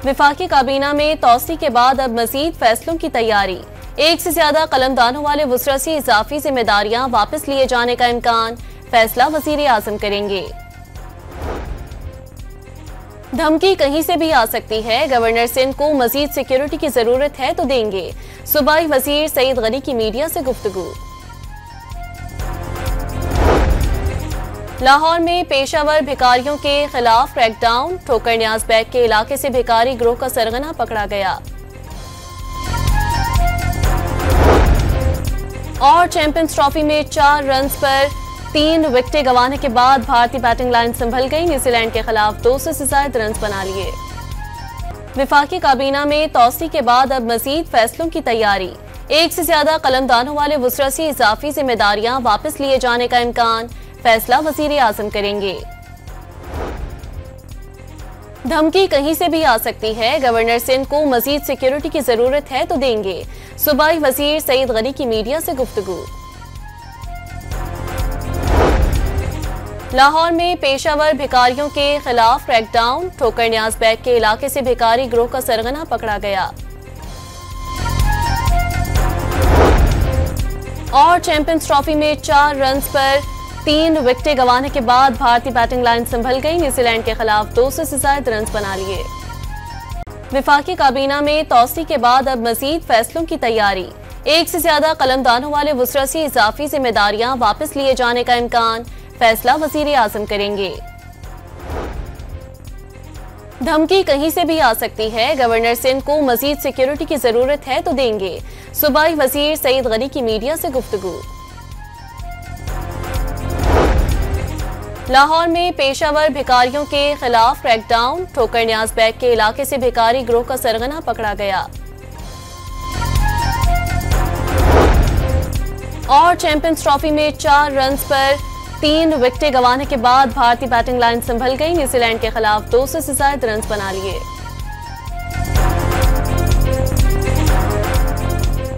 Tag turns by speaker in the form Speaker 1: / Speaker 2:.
Speaker 1: विफाकी काबीना में तौसी के बाद अब मजीद फैसलों की तैयारी। एक से ज्यादा कलमदानों वाले वुज़रा से इजाफी जिम्मेदारियां वापस लिए जाने का इम्कान, फैसला वजीर आजम करेंगे। धमकी कहीं से भी आ सकती है, गवर्नर सिंध को मजीद सिक्योरिटी की जरूरत है तो देंगे। सूबाई वजीर सईद गनी की मीडिया से गुफ्तगू। लाहौर में पेशावर भिखारियों के खिलाफ क्रैकडाउन, ठोकर न्याज बैग के इलाके से भिखारी गिरोह का सरगना पकड़ा गया। और चैंपियंस ट्रॉफी में 4 रन पर 3 विकेटें गंवाने के बाद भारतीय बैटिंग लाइन संभल गई। न्यूजीलैंड के खिलाफ 200 से ज्यादा रन बना लिए। विफाकी काबीना में तौसी के बाद अब मजीद फैसलों की तैयारी। एक से ज्यादा कलमदानों वाले वुज़रा से इजाफी जिम्मेदारियां वापस लिए जाने का इम्कान, फैसला वजीर आजम करेंगे। धमकी कहीं से भी आ सकती है, गवर्नर सिंध को मजीद सिक्योरिटी की जरूरत है तो देंगे। सूबाई वजीर सईद गनी की मीडिया से गुफ्तगू। लाहौर में पेशावर भिखारियों के खिलाफ क्रैकडाउन, ठोकर न्याज बैग के इलाके से भिखारी गिरोह का सरगना पकड़ा गया। और चैंपियंस ट्रॉफी में 4 रन पर 3 विकेटें गंवाने के बाद भारतीय बैटिंग लाइन संभल गई। न्यूजीलैंड के खिलाफ 200 से ज्यादा रन बना लिए। विफाकी काबीना में तौसी के बाद अब मजीद फैसलों की तैयारी। एक से ज्यादा कलमदानों वाले वुज़रा से इजाफी जिम्मेदारियां वापस लिए जाने का इम्कान, फैसला वजीर आजम करेंगे। धमकी कहीं से भी आ सकती है, गवर्नर सिंध को मजीद सिक्योरिटी की जरूरत है तो देंगे। सूबाई वजीर सईद गनी की मीडिया से गुफ्तगू। लाहौर में पेशावर भिखारियों के खिलाफ क्रैकडाउन, ठोकर न्याज बैग के इलाके से भिखारी गिरोह का सरगना पकड़ा गया। और चैंपियंस ट्रॉफी में 4 रन पर 3 विकेटें गंवाने के बाद भारतीय बैटिंग लाइन संभल गई। न्यूजीलैंड के खिलाफ 200 से ज्यादा रन बना लिए।